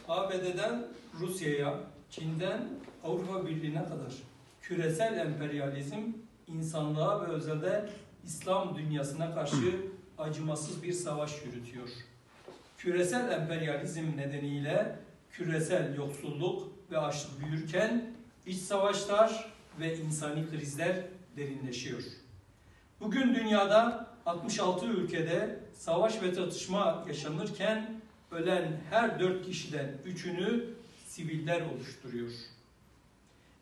ABD'den Rusya'ya, Çin'den Avrupa Birliği'ne kadar küresel emperyalizm insanlığa ve özellikle İslam dünyasına karşı acımasız bir savaş yürütüyor. Küresel emperyalizm nedeniyle küresel yoksulluk ve açlık büyürken iç savaşlar ve insani krizler derinleşiyor. Bugün dünyada 66 ülkede savaş ve çatışma yaşanırken ölen her 4 kişiden 3'ünü siviller oluşturuyor.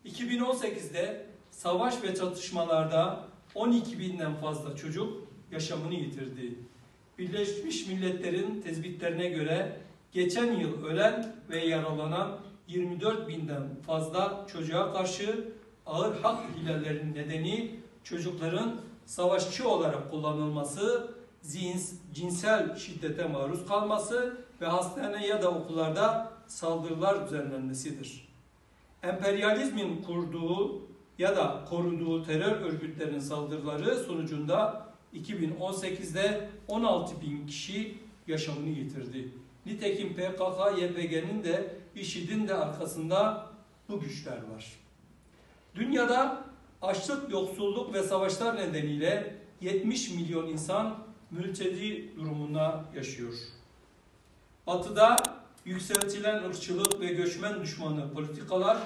2018'de savaş ve çatışmalarda 12 binden fazla çocuk yaşamını yitirdi. Birleşmiş Milletler'in tespitlerine göre geçen yıl ölen ve yaralanan 24 binden fazla çocuğa karşı ağır hak ihlallerinin nedeni çocukların savaşçı olarak kullanılması, cinsel şiddete maruz kalması ve hastane ya da okullarda saldırılar düzenlenmesidir. Emperyalizmin kurduğu ya da koruduğu terör örgütlerinin saldırıları sonucunda 2018'de 16 bin kişi yaşamını yitirdi. Nitekim PKK, YPG'nin de IŞİD'in de arkasında bu güçler var. Dünyada açlık, yoksulluk ve savaşlar nedeniyle 70 milyon insan mülteci durumunda yaşıyor. Batı'da yükseltilen ırkçılık ve göçmen düşmanı politikalar